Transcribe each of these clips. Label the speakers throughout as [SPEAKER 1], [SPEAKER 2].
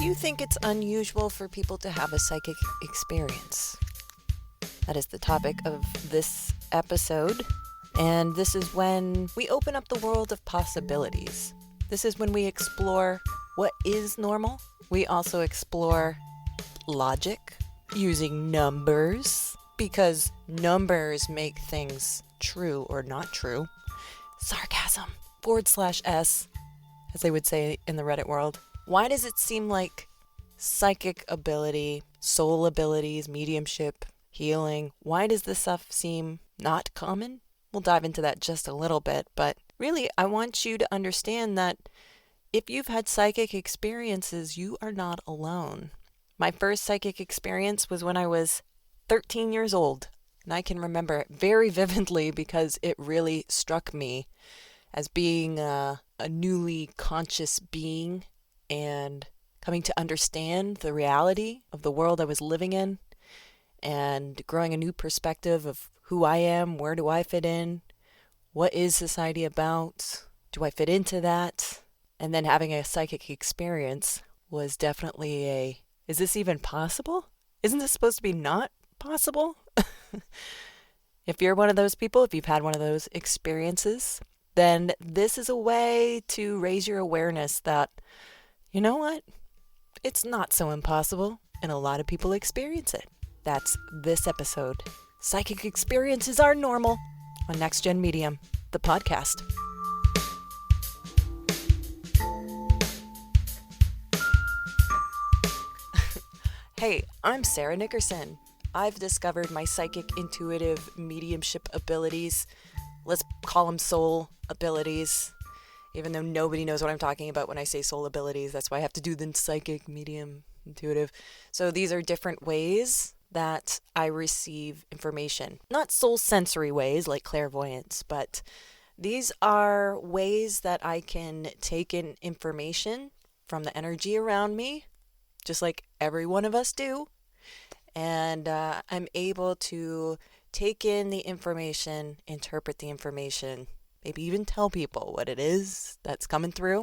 [SPEAKER 1] Do you think it's unusual for people to have a psychic experience? That is the topic of this episode, and this is when we open up the world of possibilities. This is when we explore what is normal. We also explore logic using numbers, because numbers make things true or not true. Sarcasm, /S, as they would say in the Reddit world. Why does it seem like psychic ability, soul abilities, mediumship, healing, why does this stuff seem not common? We'll dive into that just a little bit, but really I want you to understand that if you've had psychic experiences, you are not alone. My first psychic experience was when I was 13 years old, and I can remember it very vividly because it really struck me as being a newly conscious being and coming to understand the reality of the world I was living in and growing a new perspective of who I am, where do I fit in, what is society about, do I fit into that? And then having a psychic experience was definitely is this even possible? Isn't this supposed to be not possible? If you're one of those people, if you've had one of those experiences, then this is a way to raise your awareness that, you know what? It's not so impossible, and a lot of people experience it. That's this episode. Psychic experiences are normal on NextGEN Medium, the podcast. Hey, I'm Sarah Nickerson. I've discovered my psychic, intuitive, mediumship abilities. Let's call them soul abilities. Even though nobody knows what I'm talking about when I say soul abilities, that's why I have to do the psychic, medium, intuitive. So these are different ways that I receive information. Not soul sensory ways like clairvoyance, but these are ways that I can take in information from the energy around me, just like every one of us do. And I'm able to take in the information, interpret the information, maybe even tell people what it is that's coming through.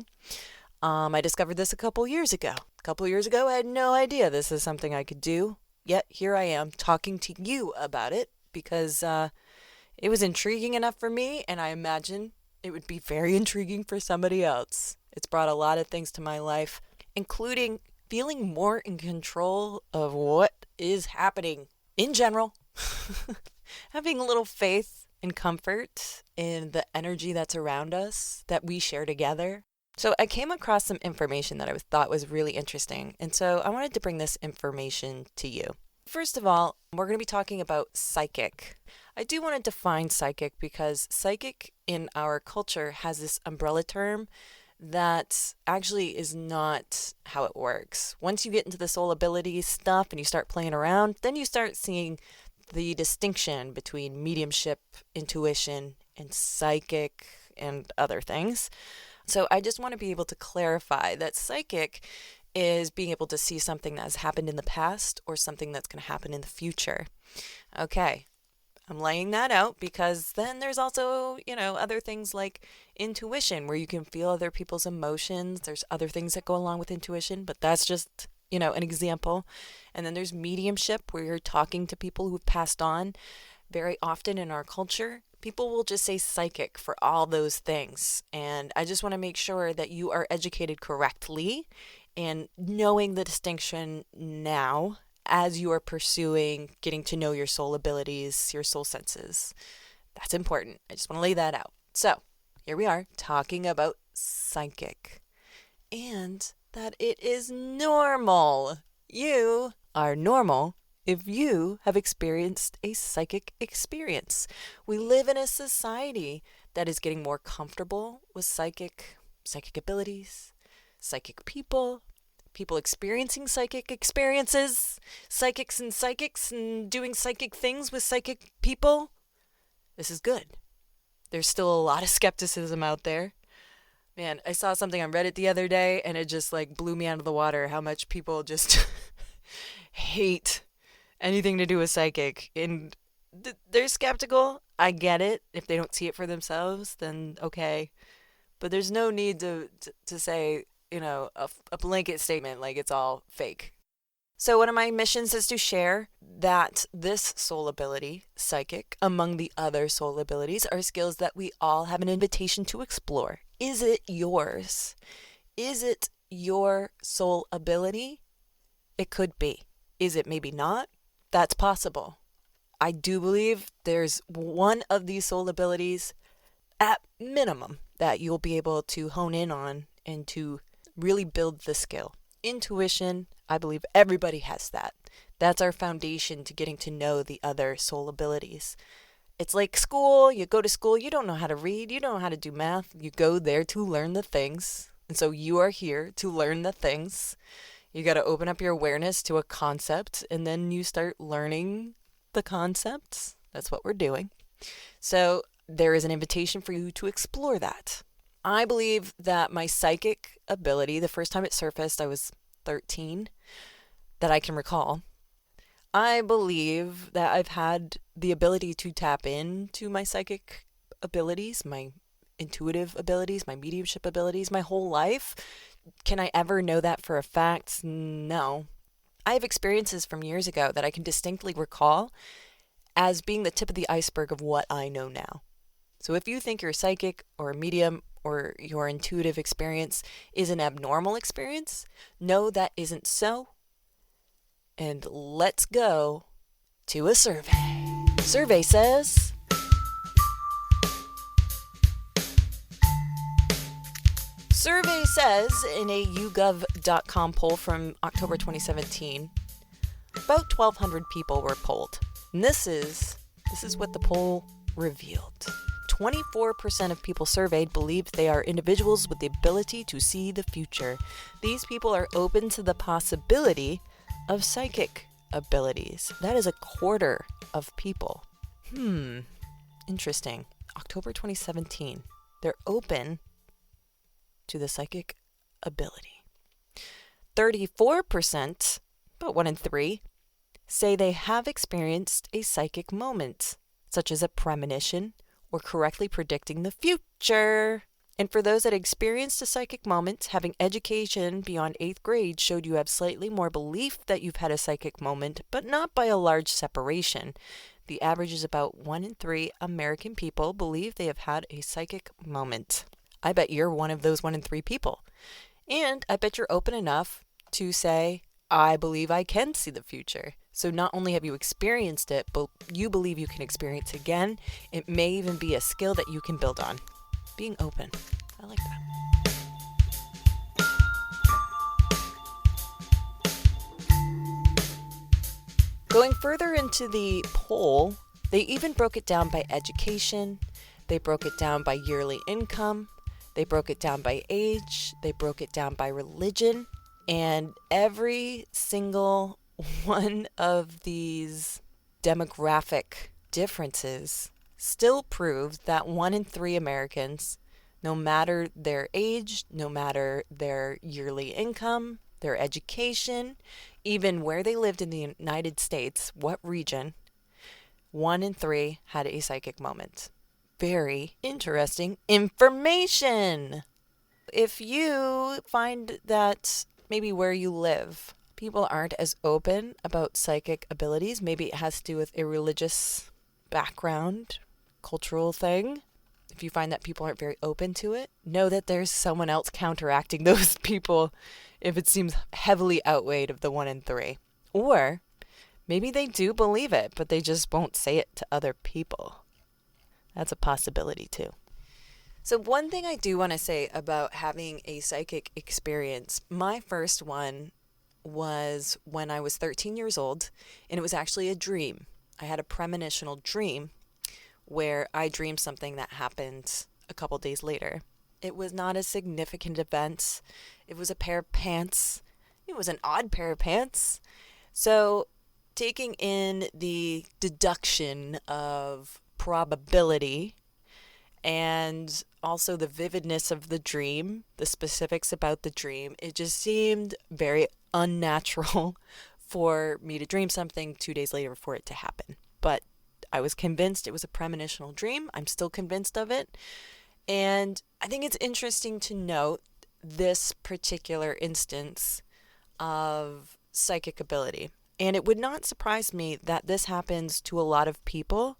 [SPEAKER 1] I discovered this a couple years ago. I had no idea this is something I could do. Yet here I am talking to you about it because it was intriguing enough for me, and I imagine it would be very intriguing for somebody else. It's brought a lot of things to my life, including feeling more in control of what is happening in general. Having a little faith and comfort in the energy that's around us that we share together. So I came across some information that I thought was really interesting, and so I wanted to bring this information to you. First of all, we're going to be talking about psychic. I do want to define psychic because psychic in our culture has this umbrella term that actually is not how it works. Once you get into the soul ability stuff and you start playing around, then you start seeing the distinction between mediumship, intuition, and psychic and other things. So I just want to be able to clarify that psychic is being able to see something that has happened in the past or something that's going to happen in the future. Okay, I'm laying that out because then there's also, other things like intuition where you can feel other people's emotions. There's other things that go along with intuition, but that's just an example. And then there's mediumship where you're talking to people who've passed on. Very often in our culture, people will just say psychic for all those things. And I just want to make sure that you are educated correctly and knowing the distinction now as you are pursuing getting to know your soul abilities, your soul senses. That's important. I just want to lay that out. So here we are talking about psychic. And that it is normal. You are normal if you have experienced a psychic experience. We live in a society that is getting more comfortable with psychic abilities, psychic people experiencing psychic experiences, psychics and doing psychic things with psychic people. This is good. There's still a lot of skepticism out there. Man, I saw something on Reddit the other day, and it just blew me out of the water how much people just hate anything to do with psychic. And they're skeptical. I get it. If they don't see it for themselves, then okay. But there's no need to say a blanket statement like it's all fake. So one of my missions is to share that this soul ability, psychic, among the other soul abilities, are skills that we all have an invitation to explore. Is it yours? Is it your soul ability? It could be. Is it maybe not? That's possible. I do believe there's one of these soul abilities at minimum that you'll be able to hone in on and to really build the skill. Intuition, I believe everybody has that. That's our foundation to getting to know the other soul abilities. It's like school. You go to school, you don't know how to read, you don't know how to do math. You go there to learn the things. And so you are here to learn the things. You got to open up your awareness to a concept, and then you start learning the concepts. That's what we're doing. So there is an invitation for you to explore that. I believe that my psychic ability, the first time it surfaced, I was 13, that I can recall. I believe that I've had the ability to tap into my psychic abilities, my intuitive abilities, my mediumship abilities, my whole life. Can I ever know that for a fact? No. I have experiences from years ago that I can distinctly recall as being the tip of the iceberg of what I know now. So if you think you're psychic or a medium or your intuitive experience is an abnormal experience, no, that isn't so. And let's go to a survey. Survey says, in a YouGov.com poll from October 2017, about 1,200 people were polled. And this is what the poll revealed. 24% of people surveyed believed they are individuals with the ability to see the future. These people are open to the possibility of psychic abilities. That is a quarter of people. Interesting. October 2017. They're open to the psychic ability. 34%, about 1 in 3, say they have experienced a psychic moment, such as a premonition or correctly predicting the future. And for those that experienced a psychic moment, having education beyond 8th grade showed you have slightly more belief that you've had a psychic moment, but not by a large separation. The average is about 1 in 3 American people believe they have had a psychic moment. I bet you're one of those 1 in 3 people. And I bet you're open enough to say, I believe I can see the future. So not only have you experienced it, but you believe you can experience it again. It may even be a skill that you can build on. Being open. I like that. Going further into the poll, they even broke it down by education. They broke it down by yearly income. They broke it down by age. They broke it down by religion. And every single one of these demographic differences still proves that 1 in 3 Americans, no matter their age, no matter their yearly income, their education, even where they lived in the United States, what region, 1 in 3 had a psychic moment. Very interesting information. If you find that maybe where you live, people aren't as open about psychic abilities, maybe it has to do with a religious background, cultural thing. If you find that people aren't very open to it, know that there's someone else counteracting those people if it seems heavily outweighed of the 1 in 3. Or maybe they do believe it, but they just won't say it to other people. That's a possibility too. So one thing I do want to say about having a psychic experience, my first one was when I was 13 years old, and it was actually a dream. I had a premonitional dream where I dreamed something that happened a couple days later. It was not a significant event. It was a pair of pants. It was an odd pair of pants. So taking in the deduction of probability and also the vividness of the dream, the specifics about the dream, it just seemed very unnatural for me to dream something 2 days later for it to happen. But I was convinced it was a premonitional dream. I'm still convinced of it. And I think it's interesting to note this particular instance of psychic ability. And it would not surprise me that this happens to a lot of people,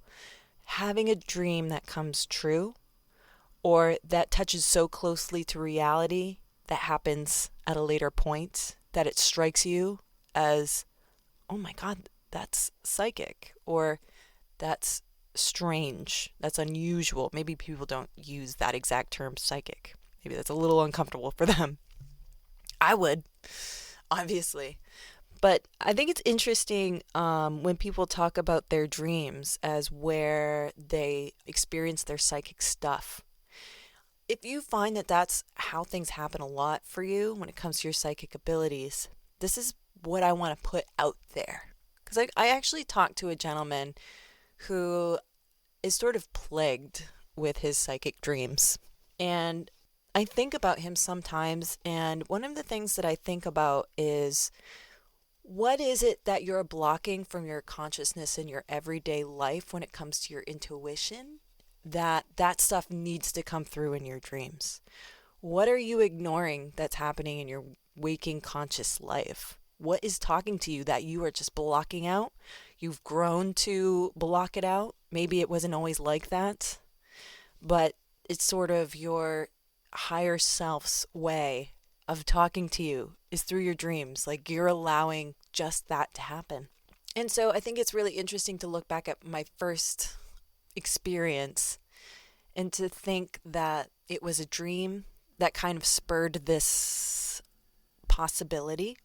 [SPEAKER 1] having a dream that comes true or that touches so closely to reality that happens at a later point that it strikes you as, oh my God, that's psychic, or that's strange, that's unusual. Maybe people don't use that exact term, psychic. Maybe that's a little uncomfortable for them. I would, obviously. But I think it's interesting when people talk about their dreams as where they experience their psychic stuff. If you find that that's how things happen a lot for you when it comes to your psychic abilities, this is what I want to put out there. Because I actually talked to a gentleman who is sort of plagued with his psychic dreams. And I think about him sometimes, and one of the things that I think about is, what is it that you're blocking from your consciousness in your everyday life when it comes to your intuition, that stuff needs to come through in your dreams? What are you ignoring that's happening in your waking conscious life? What is talking to you that you are just blocking out? You've grown to block it out. Maybe it wasn't always like that, but it's sort of your higher self's way of talking to you is through your dreams. Like, you're allowing just that to happen. And so I think it's really interesting to look back at my first experience and to think that it was a dream that kind of spurred this possibility,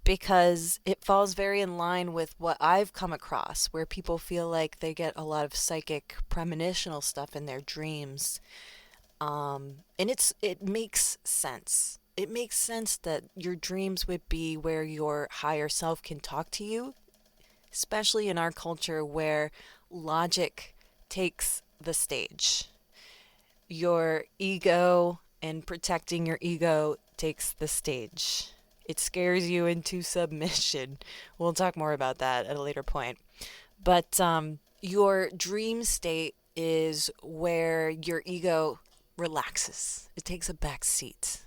[SPEAKER 1] because it falls very in line with what I've come across, where people feel like they get a lot of psychic premonitional stuff in their dreams. And it makes sense. It makes sense that your dreams would be where your higher self can talk to you, especially in our culture where logic takes the stage. Your ego and protecting your ego takes the stage. It scares you into submission. We'll talk more about that at a later point. But your dream state is where your ego relaxes. It takes a back seat.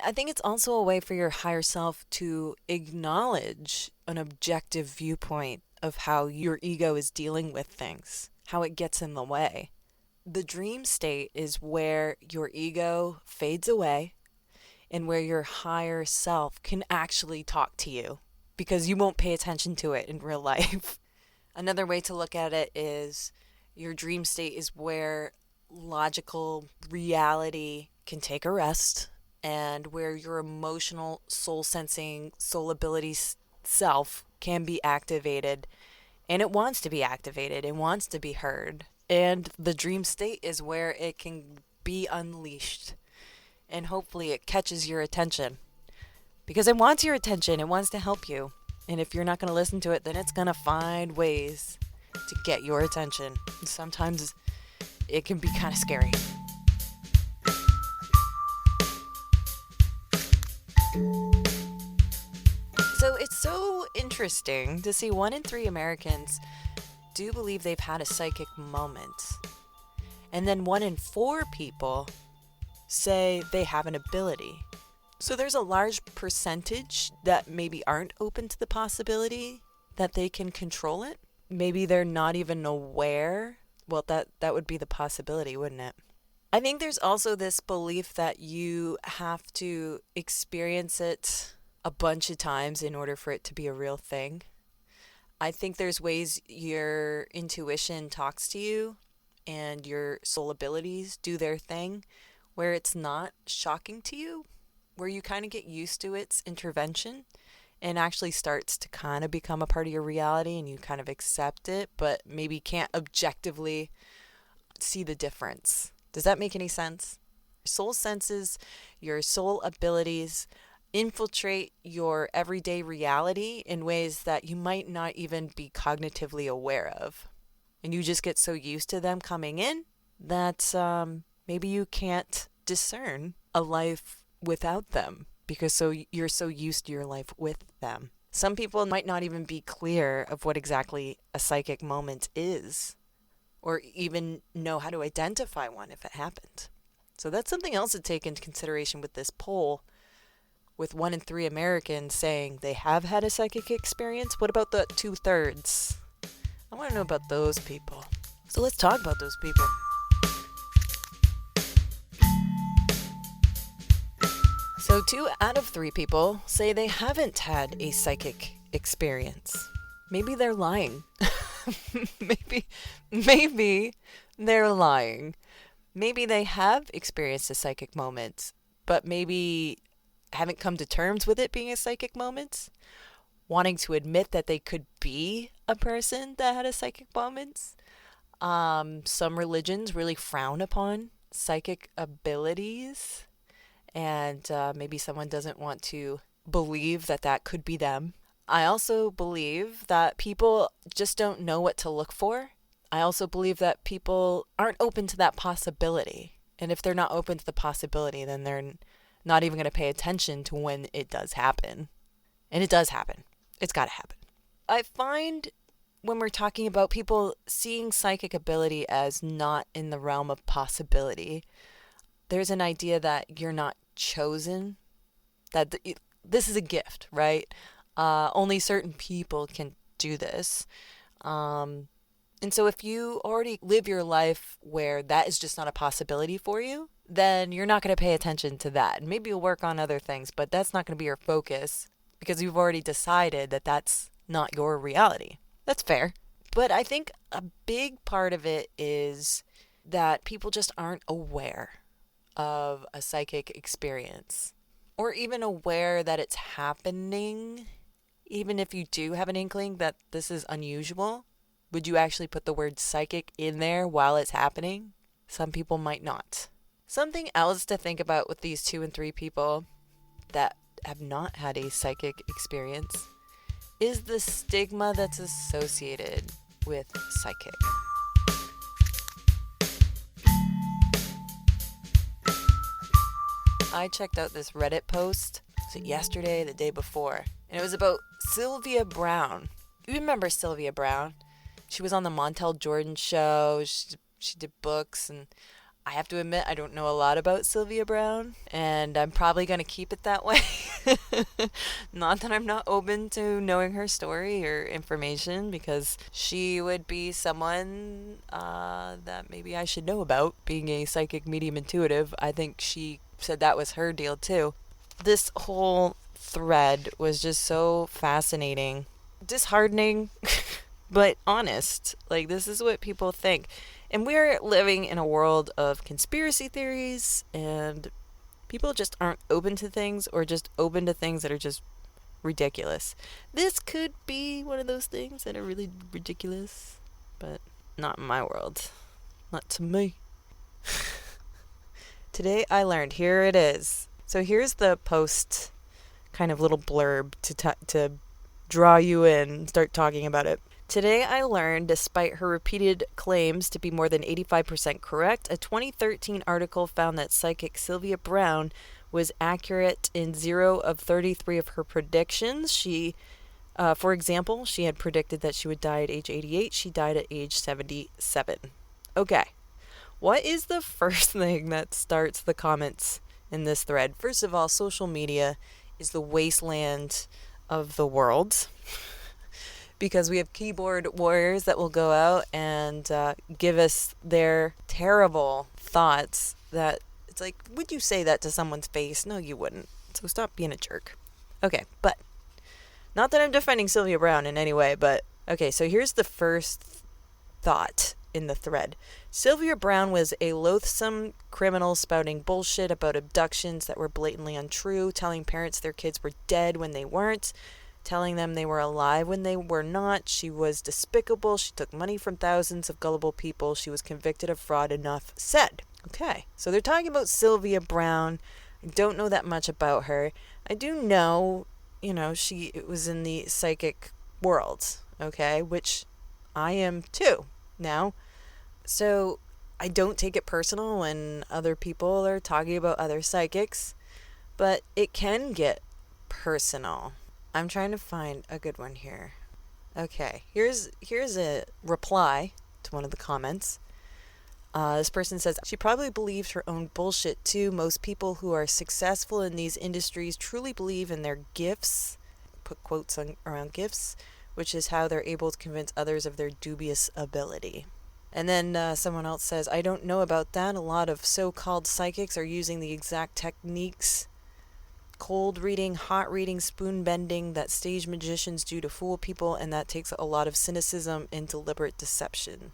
[SPEAKER 1] I think it's also a way for your higher self to acknowledge an objective viewpoint of how your ego is dealing with things, how it gets in the way. The dream state is where your ego fades away and where your higher self can actually talk to you, because you won't pay attention to it in real life. Another way to look at it is your dream state is where logical reality can take a rest, and where your emotional, soul-sensing, soul ability self can be activated, and it wants to be activated, it wants to be heard. And the dream state is where it can be unleashed, and hopefully it catches your attention, because it wants your attention, it wants to help you. And if you're not going to listen to it, then it's going to find ways to get your attention. And sometimes it can be kind of scary. So it's so interesting to see 1 in 3 Americans do believe they've had a psychic moment. And then 1 in 4 people say they have an ability. So there's a large percentage that maybe aren't open to the possibility that they can control it. Maybe they're not even aware. Well, that would be the possibility, wouldn't it? I think there's also this belief that you have to experience it a bunch of times in order for it to be a real thing. I think there's ways your intuition talks to you and your soul abilities do their thing where it's not shocking to you, where you kind of get used to its intervention and actually starts to kind of become a part of your reality, and you kind of accept it, but maybe can't objectively see the difference. Does that make any sense? Soul senses, your soul abilities infiltrate your everyday reality in ways that you might not even be cognitively aware of. And you just get so used to them coming in that maybe you can't discern a life without them, because you're so used to your life with them. Some people might not even be clear of what exactly a psychic moment is, or even know how to identify one if it happened. So that's something else to take into consideration with this poll, with 1 in 3 Americans saying they have had a psychic experience. What about the 2/3? I want to know about those people. So let's talk about those people. So 2 out of 3 people say they haven't had a psychic experience. Maybe they're lying. maybe they're lying. Maybe they have experienced a psychic moment, but maybe haven't come to terms with it being a psychic moment, wanting to admit that they could be a person that had a psychic moment. Some religions really frown upon psychic abilities, and maybe someone doesn't want to believe that that could be them. I also believe that people just don't know what to look for. I also believe that people aren't open to that possibility. And if they're not open to the possibility, then they're not even going to pay attention to when it does happen. And it does happen. It's got to happen. I find when we're talking about people seeing psychic ability as not in the realm of possibility, there's an idea that you're not chosen, that this is a gift, right? Only certain people can do this. And so if you already live your life where that is just not a possibility for you, then you're not going to pay attention to that. And maybe you'll work on other things, but that's not going to be your focus because you've already decided that that's not your reality. That's fair. But I think a big part of it is that people just aren't aware of a psychic experience, or even aware that it's happening. Even if you do have an inkling that this is unusual, would you actually put the word psychic in there while it's happening? Some people might not. Something else to think about with these 2 and 3 people that have not had a psychic experience is the stigma that's associated with psychic. I checked out this Reddit post, was it yesterday, the day before, and it was about Sylvia Browne. You remember Sylvia Browne? She was on the Montel Jordan show. She did books, and I have to admit I don't know a lot about Sylvia Browne, and I'm probably going to keep it that way. Not that I'm not open to knowing her story or information, because she would be someone that maybe I should know about, being a psychic medium intuitive. I think she said that was her deal too. This whole thread was just so fascinating, disheartening, but honest. Like, this is what people think. And we're living in a world of conspiracy theories, and people just aren't open to things, or just open to things that are just ridiculous. This could be one of those things that are really ridiculous, but not in my world. Not to me. Today I learned, here it is. So here's the post kind of little blurb to draw you in and start talking about it. Today I learned, despite her repeated claims to be more than 85% correct, a 2013 article found that psychic Sylvia Browne was accurate in 0 of 33 of her predictions. For example, she had predicted that she would die at age 88. She died at age 77. Okay. What is the first thing that starts the comments in this thread? First of all, social media is the wasteland of the world, because we have keyboard warriors that will go out and give us their terrible thoughts that it's like, would you say that to someone's face? No, you wouldn't. So stop being a jerk. Okay, but not that I'm defending Sylvia Browne in any way, but okay, so here's the first thought in the thread. Sylvia Browne was a loathsome criminal spouting bullshit about abductions that were blatantly untrue, telling parents their kids were dead when they weren't, telling them they were alive when they were not. She was despicable. She took money from thousands of gullible people. She was convicted of fraud. Enough said. Okay, so they're talking about Sylvia Browne. I don't know that much about her. I do know, she was in the psychic world, okay, which I am too now. So I don't take it personal when other people are talking about other psychics, but it can get personal. I'm trying to find a good one here. Okay, here's a reply to one of the comments. This person says she probably believes her own bullshit too. Most people who are successful in these industries truly believe in their gifts, put quotes around gifts, which is how they're able to convince others of their dubious ability. And then someone else says, I don't know about that. A lot of so-called psychics are using the exact techniques, cold reading, hot reading, spoon bending, that stage magicians do to fool people, and that takes a lot of cynicism and deliberate deception.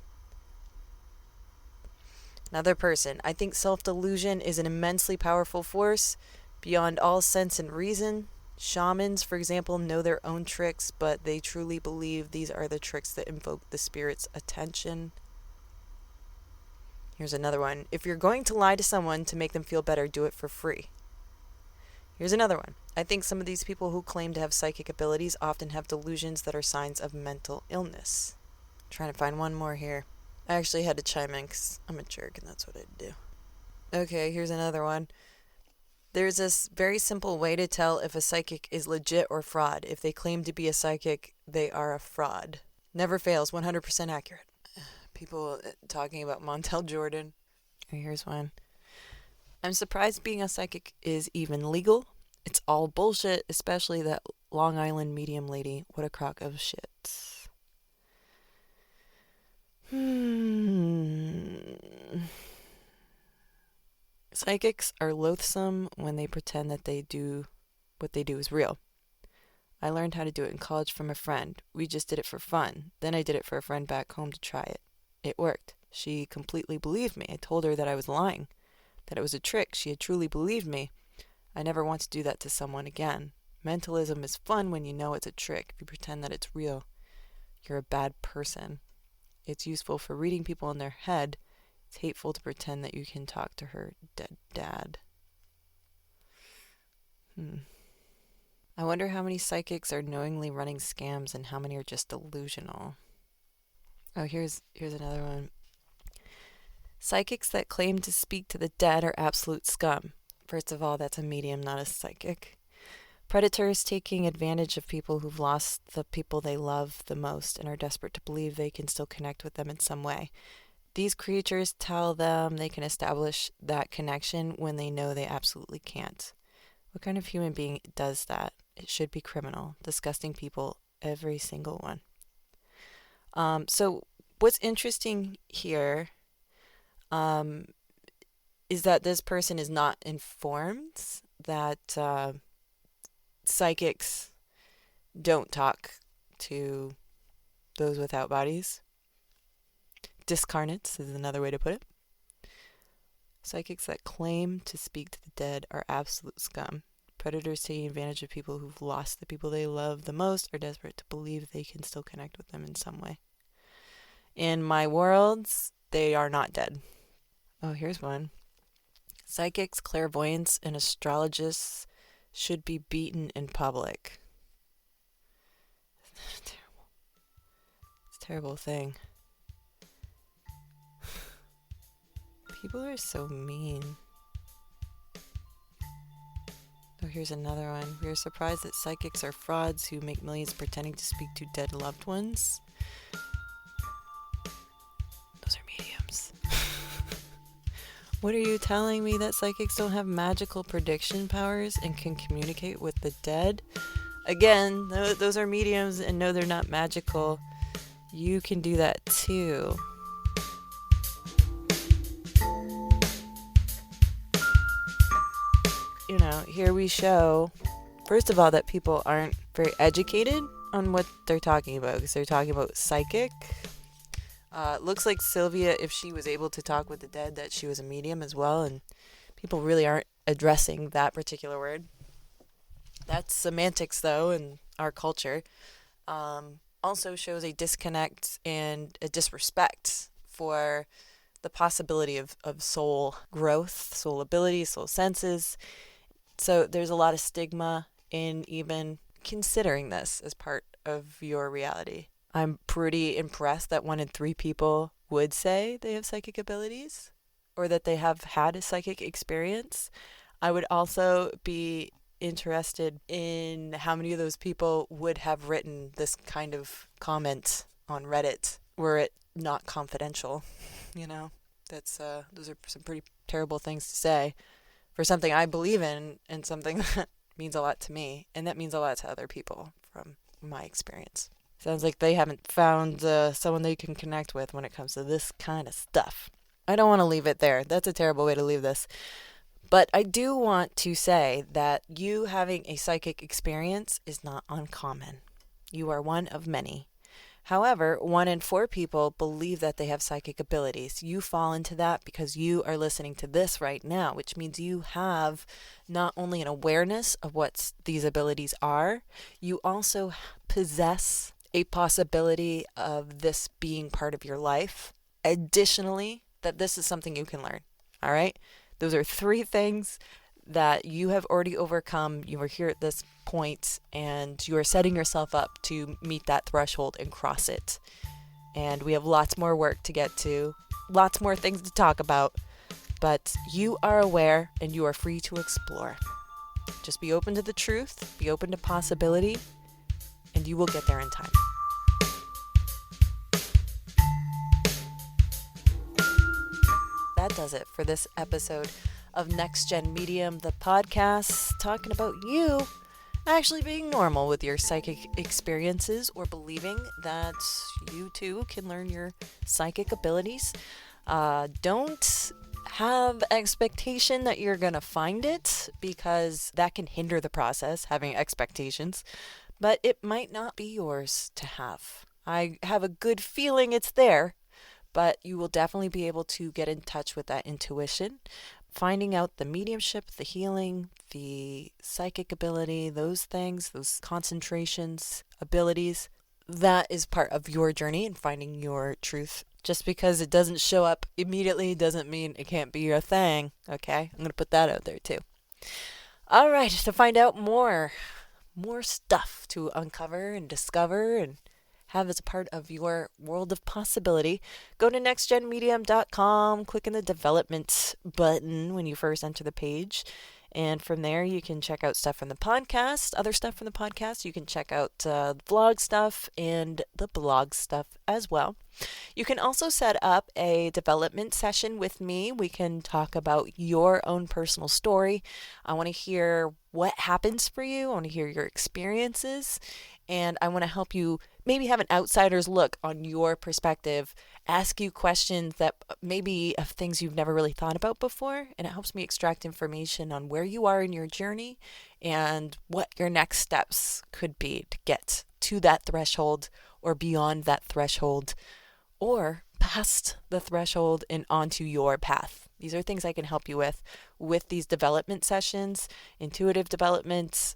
[SPEAKER 1] Another person, I think self-delusion is an immensely powerful force beyond all sense and reason. Shamans, for example, know their own tricks, but they truly believe these are the tricks that invoke the spirit's attention. Here's another one. If you're going to lie to someone to make them feel better, do it for free. Here's another one. I think some of these people who claim to have psychic abilities often have delusions that are signs of mental illness. I'm trying to find one more here. I actually had to chime in because I'm a jerk and that's what I'd do. Okay, here's another one. There's this very simple way to tell if a psychic is legit or fraud. If they claim to be a psychic, they are a fraud. Never fails, 100% accurate. People talking about Montel Jordan. Here's one. I'm surprised being a psychic is even legal. It's all bullshit, especially that Long Island medium lady. What a crock of shit. Psychics are loathsome when they pretend that what they do is real. I learned how to do it in college from a friend. We just did it for fun. Then I did it for a friend back home to try it. It worked. She completely believed me. I told her that I was lying, that it was a trick. She had truly believed me. I never want to do that to someone again. Mentalism is fun when you know it's a trick. If you pretend that it's real, you're a bad person. It's useful for reading people in their head. It's hateful to pretend that you can talk to her dead dad. I wonder how many psychics are knowingly running scams and how many are just delusional. Oh, here's another one. Psychics that claim to speak to the dead are absolute scum. First of all, that's a medium, not a psychic. Predators taking advantage of people who've lost the people they love the most and are desperate to believe they can still connect with them in some way. These creatures tell them they can establish that connection when they know they absolutely can't. What kind of human being does that? It should be criminal. Disgusting people, every single one. So what's interesting here is that this person is not informed that psychics don't talk to those without bodies. Discarnates is another way to put it. Psychics that claim to speak to the dead are absolute scum. Predators taking advantage of people who've lost the people they love the most are desperate to believe they can still connect with them in some way. In my worlds, they are not dead. Oh, here's one. Psychics, clairvoyants, and astrologists should be beaten in public. It's a terrible thing. People are so mean. Oh, here's another one. We are surprised that psychics are frauds who make millions pretending to speak to dead loved ones. Those are mediums. What are you telling me, that psychics don't have magical prediction powers and can communicate with the dead? Again, those are mediums, and no, they're not magical. You can do that too. You know, here we show, first of all, that people aren't very educated on what they're talking about, because they're talking about psychic. Looks like Sylvia, if she was able to talk with the dead, that she was a medium as well, and people really aren't addressing that particular word. That's semantics, though, in our culture. Also shows a disconnect and a disrespect for the possibility of soul growth, soul abilities, soul senses. So there's a lot of stigma in even considering this as part of your reality. I'm pretty impressed that 1 in 3 people would say they have psychic abilities or that they have had a psychic experience. I would also be interested in how many of those people would have written this kind of comment on Reddit were it not confidential, you know? Those are some pretty terrible things to say for something I believe in and something that means a lot to me, and that means a lot to other people from my experience. Sounds like they haven't found someone they can connect with when it comes to this kind of stuff. I don't want to leave it there. That's a terrible way to leave this. But I do want to say that you having a psychic experience is not uncommon. You are one of many. However, 1 in 4 people believe that they have psychic abilities. You fall into that because you are listening to this right now, which means you have not only an awareness of what these abilities are, you also possess a possibility of this being part of your life. Additionally, that this is something you can learn. All right? Those are 3 things that you have already overcome. You are here at this point, and you are setting yourself up to meet that threshold and cross it. And we have lots more work to get to, lots more things to talk about, but you are aware and you are free to explore. Just be open to the truth, be open to possibility, and you will get there in time. That does it for this episode of NextGEN Medium, the podcast talking about you actually being normal with your psychic experiences or believing that you too can learn your psychic abilities. Don't have expectation that you're going to find it, because that can hinder the process, having expectations, but it might not be yours to have. I have a good feeling it's there, but you will definitely be able to get in touch with that intuition. Finding out the mediumship, the healing, the psychic ability, those things, those concentrations, abilities, that is part of your journey in finding your truth. Just because it doesn't show up immediately doesn't mean it can't be your thing, okay? I'm going to put that out there too. All right, to find out more stuff to uncover and discover and have as a part of your world of possibility, go to nextgenmedium.com, click in the development button when you first enter the page, and from there you can check out stuff from the podcast, other stuff from the podcast. You can check out the vlog stuff and the blog stuff as well. You can also set up a development session with me. We can talk about your own personal story. I want to hear what happens for you. I want to hear your experiences, and I want to help you maybe have an outsider's look on your perspective, ask you questions that maybe of things you've never really thought about before, and it helps me extract information on where you are in your journey and what your next steps could be to get to that threshold or beyond that threshold or past the threshold and onto your path. These are things I can help you with these development sessions, intuitive development,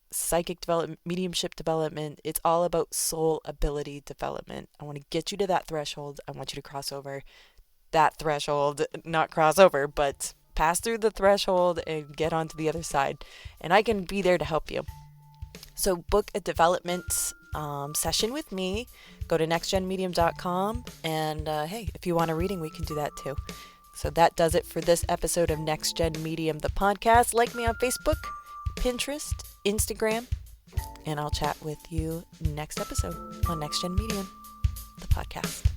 [SPEAKER 1] psychic development, mediumship development. It's all about soul ability development. I want to get you to that threshold. I want you to cross over that threshold, not cross over, but pass through the threshold and get onto the other side. And I can be there to help you. So book a development session with me. Go to nextgenmedium.com, and hey, if you want a reading, we can do that too. So that does it for this episode of NextGEN Medium, the podcast. Like me on Facebook, Pinterest, Instagram, and I'll chat with you next episode on NextGEN Medium, the podcast.